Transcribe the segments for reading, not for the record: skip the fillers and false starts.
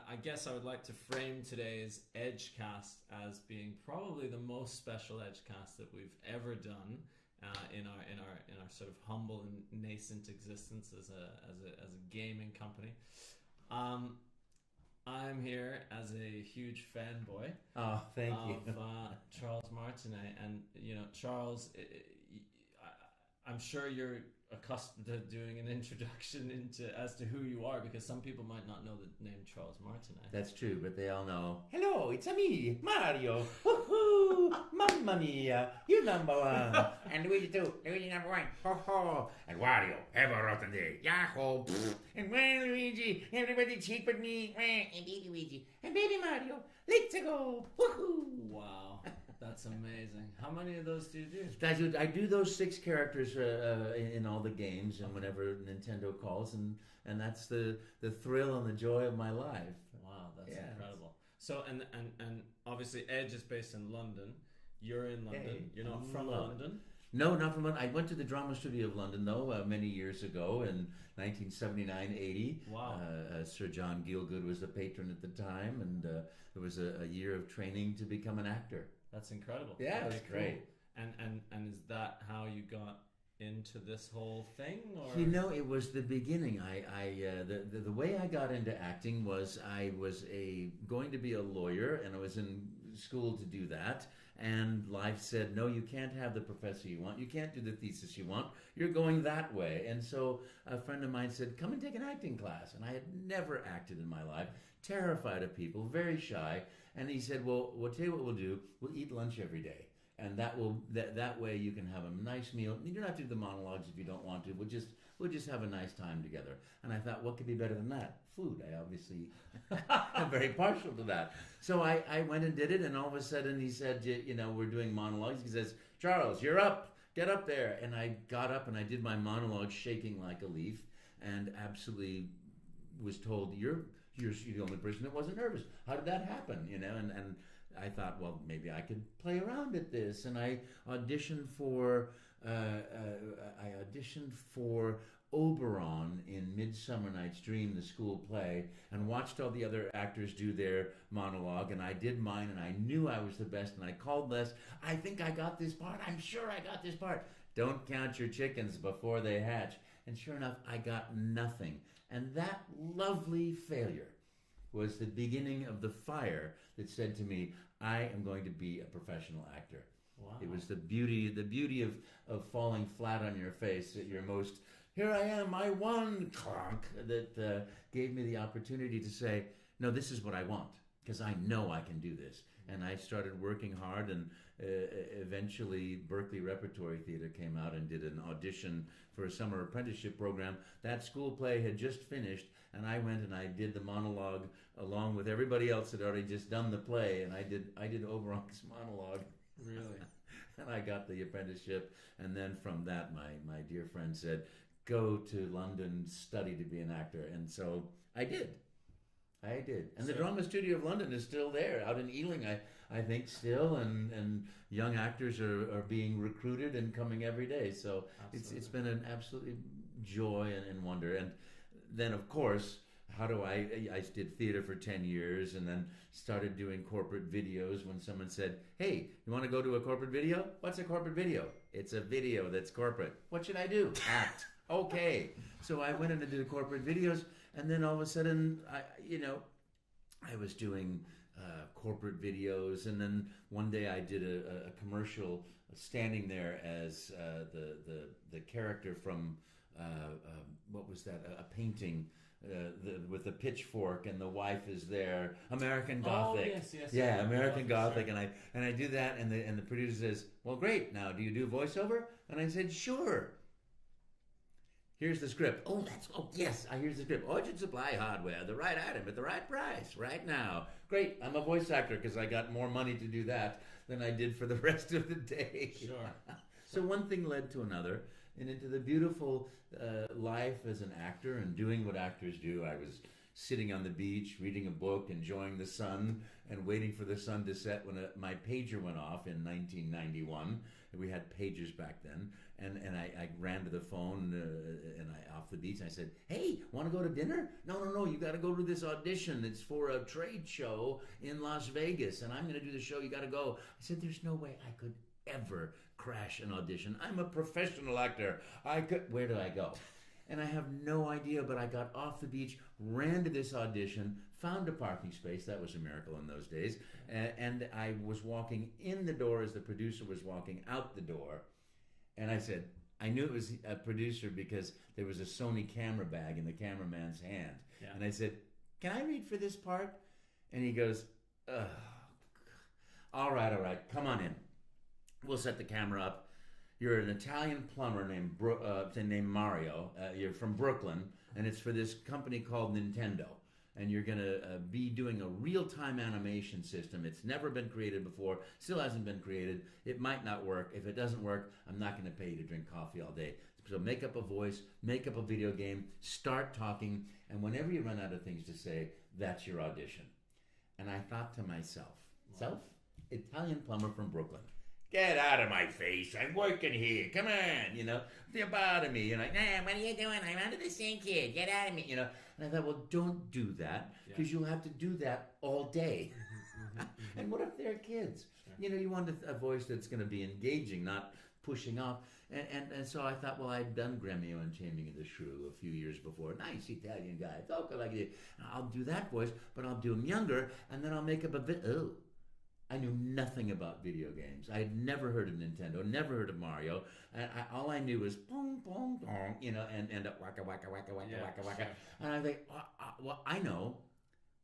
I guess I would like to frame today's Edgecast as being probably the most special Edgecast that we've ever done in our sort of humble and nascent existence as a gaming company. I'm here as a huge fanboy. Oh, thank you. Of Charles Martinet, and Charles, I'm sure you're accustomed to doing an introduction as to who you are, because some people might not know the name Charles Martinet. That's true, but they all know. Hello, it's me, Mario. Woohoo! Mamma mia, you number one. And Luigi too. Luigi number one. Ho ho. And Wario, have a rotten day. Yahoo! And well, Luigi, everybody cheap with me. And baby Luigi. And baby Mario. Let's go. Woohoo! Wow. That's amazing. How many of those do you do? I do those 6 characters in all the games and whenever Nintendo calls, and that's the thrill and the joy of my life. Wow, that's incredible. So and obviously Edge is based in London. You're in London. Hey, you're not from London. No, not from London. I went to the drama studio of London though many years ago in 1979-80. Wow. Sir John Gielgud was the patron at the time, and there was a year of training to become an actor. That's incredible. Yeah, that's it's great. And is that how you got into this whole thing? Or? It was the beginning. The way I got into acting was I was going to be a lawyer, and I was in school to do that. And life said, no, you can't have the professor you want. You can't do the thesis you want. You're going that way. And so a friend of mine said, come and take an acting class. And I had never acted in my life, terrified of people, very shy. And he said, well, we'll tell you what we'll do. We'll eat lunch every day. And that way you can have a nice meal. You don't have to do the monologues if you don't want to. We'll just have a nice time together. And I thought, what could be better than that? Food. I obviously am very partial to that. So I went and did it, and all of a sudden he said, we're doing monologues. He says, Charles, you're up. Get up there. And I got up and I did my monologue shaking like a leaf, and absolutely was told, you're the only person that wasn't nervous. How did that happen? And I thought, well, maybe I could play around at this, and I auditioned for Oberon in Midsummer Night's Dream, the school play, and watched all the other actors do their monologue, and I did mine, and I knew I was the best, and I called Les. I think I got this part. I'm sure I got this part. Don't count your chickens before they hatch. And sure enough, I got nothing. And that lovely failure was the beginning of the fire that said to me, I am going to be a professional actor. Wow. It was the beauty of falling flat on your face at your most, here I am, I won, clonk, that gave me the opportunity to say, no, this is what I want, because I know I can do this. And I started working hard, and eventually Berkeley Repertory Theater came out and did an audition for a summer apprenticeship program. That school play had just finished, and I went and I did the monologue along with everybody else that had already just done the play, and I did Oberon's monologue. Really? And I got the apprenticeship, and then from that my dear friend said, go to London, study to be an actor. And so I did. And the Drama Studio of London is still there, out in Ealing, I think, still, and young actors are being recruited and coming every day. So it's been an absolute joy and wonder. And then, of course, I did theater for 10 years and then started doing corporate videos when someone said, hey, you want to go to a corporate video? What's a corporate video? It's a video that's corporate. What should I do? Act. Okay. So I went in and did corporate videos, and then all of a sudden, I was doing corporate videos, and then one day I did a commercial standing there as the character from what was that? A painting with the pitchfork, and the wife is there. American Gothic. Oh, yes. Yeah, American Gothic, sure. and I do that, and the producer says, "Well, great. Now, do you do voiceover?" And I said, "Sure." Here's the script. Yes, here's the script. Orchard Supply Hardware, the right item at the right price, right now. Great, I'm a voice actor because I got more money to do that than I did for the rest of the day. Sure. So one thing led to another, and into the beautiful life as an actor and doing what actors do. I was sitting on the beach, reading a book, enjoying the sun, and waiting for the sun to set when my pager went off in 1991. We had pagers back then. And I ran to the phone and I off the beach. And I said, "Hey, want to go to dinner?" No. You got to go to this audition. It's for a trade show in Las Vegas, and I'm going to do the show. You got to go. I said, "There's no way I could ever crash an audition. I'm a professional actor. Where do I go?" And I have no idea, but I got off the beach, ran to this audition, found a parking space. That was a miracle in those days. And I was walking in the door as the producer was walking out the door. And I said, I knew it was a producer because there was a Sony camera bag in the cameraman's hand. Yeah. And I said, "Can I read for this part?" And he goes, "Ugh. All right, come on in. We'll set the camera up. You're an Italian plumber named Mario. You're from Brooklyn, and it's for this company called Nintendo. And you're going to be doing a real-time animation system. It's never been created before, still hasn't been created. It might not work. If it doesn't work, I'm not going to pay you to drink coffee all day. So make up a voice, make up a video game, start talking, and whenever you run out of things to say, that's your audition." And I thought to myself, Italian plumber from Brooklyn. Get out of my face. I'm working here. Come on, They're bothering me. You're like, "Nah, what are you doing? I'm under the sink here. Get out of me, And I thought, well, don't do that because you'll have to do that all day. And what if they're kids? Sure. You want a voice that's going to be engaging, not pushing off. And so I thought, well, I'd done Gremio and Taming of the Shrew a few years before. Nice Italian guy. Talk like it. I'll do that voice, but I'll do him younger, and then I'll make up a bit. Oh. I knew nothing about video games. I had never heard of Nintendo, never heard of Mario. All I knew was pong, pong, pong, and waka, waka, waka, waka, waka, waka. Sure. And I think, well, I know.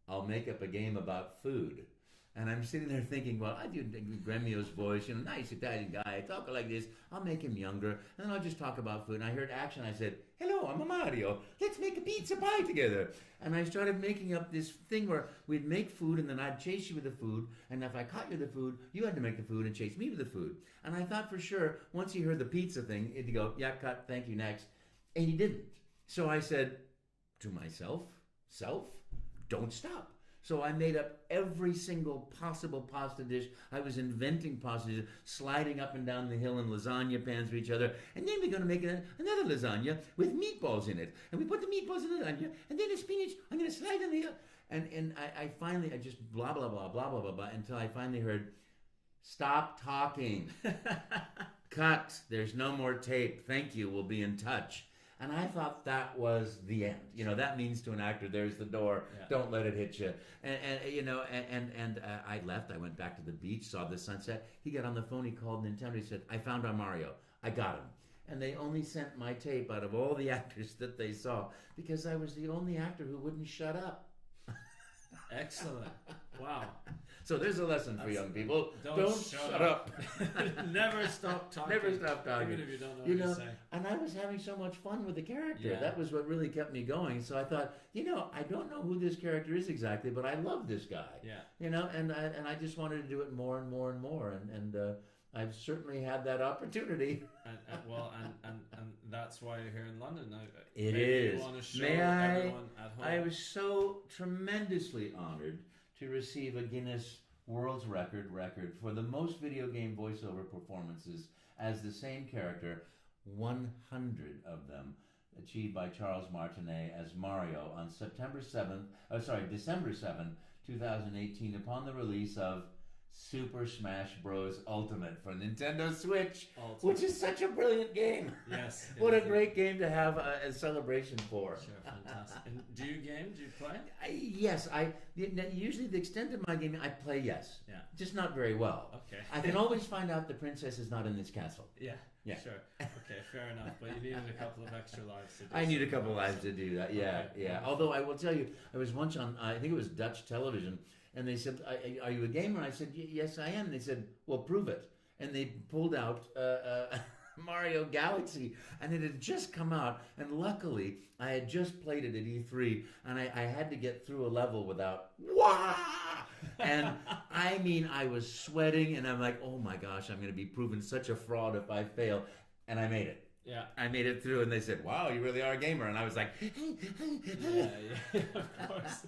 I'll make up a game about food. And I'm sitting there thinking, well, I do Gremio's voice, nice Italian guy, talk like this. I'll make him younger, and then I'll just talk about food. And I heard action. I said, "Hello, I'm a Mario. Let's make a pizza pie together." And I started making up this thing where we'd make food, and then I'd chase you with the food. And if I caught you with the food, you had to make the food and chase me with the food. And I thought for sure, once he heard the pizza thing, he'd go, "Yeah, cut, thank you, next." And he didn't. So I said to myself, don't stop. So I made up every single possible pasta dish. I was inventing pasta dishes, sliding up and down the hill in lasagna pans for each other. And then we're going to make another lasagna with meatballs in it. And we put the meatballs in the lasagna. And then the spinach, I'm going to slide on the hill. And I finally, I just blah, blah, blah, blah, blah, blah, blah, until I finally heard, "Stop talking. Cut. There's no more tape. Thank you. We'll be in touch." And I thought that was the end. That means to an actor, there's the door. Yeah. Don't let it hit you. And I left. I went back to the beach, saw the sunset. He got on the phone. He called Nintendo. He said, "I found our Mario. I got him." And they only sent my tape out of all the actors that they saw because I was the only actor who wouldn't shut up. Excellent. Wow. So there's a lesson for young people. Don't shut up. Never stop talking. Never stop talking. Even if you don't know what to say. And I was having so much fun with the character. Yeah. That was what really kept me going. So I thought, I don't know who this character is exactly, but I love this guy. Yeah. And I just wanted to do it more and more and more. And I've certainly had that opportunity. And that's why you're here in London now. It Maybe is. You want to show May I? everyone at home. I was so tremendously honored to receive a Guinness World Record for the most video game voiceover performances as the same character, 100 of them achieved by Charles Martinet as Mario on December 7th, 2018, upon the release of Super Smash Bros. Ultimate for Nintendo Switch, which is such a brilliant game. Yes. What a great game to have a celebration for. Sure, fantastic. And do you game? Do you play? Yes. Usually the extent of my gaming, I play, yes. Yeah. Just not very well. Okay. I can always find out the princess is not in this castle. Yeah. Yeah. Sure. Okay, fair enough. But you needed a couple of extra lives to do I need a couple lives to do that. Yeah, okay. yeah. Although I will tell you, I was once on, I think it was Dutch television, and they said, "Are you a gamer?" And I said, "Yes, I am." And they said, "Well, prove it." And they pulled out Mario Galaxy, and it had just come out. And luckily, I had just played it at E3, and I had to get through a level without wah. And I mean, I was sweating, and I'm like, "Oh my gosh, I'm going to be proven such a fraud if I fail." And I made it. Yeah. I made it through, and they said, "Wow, you really are a gamer." And I was like, Yeah, of course.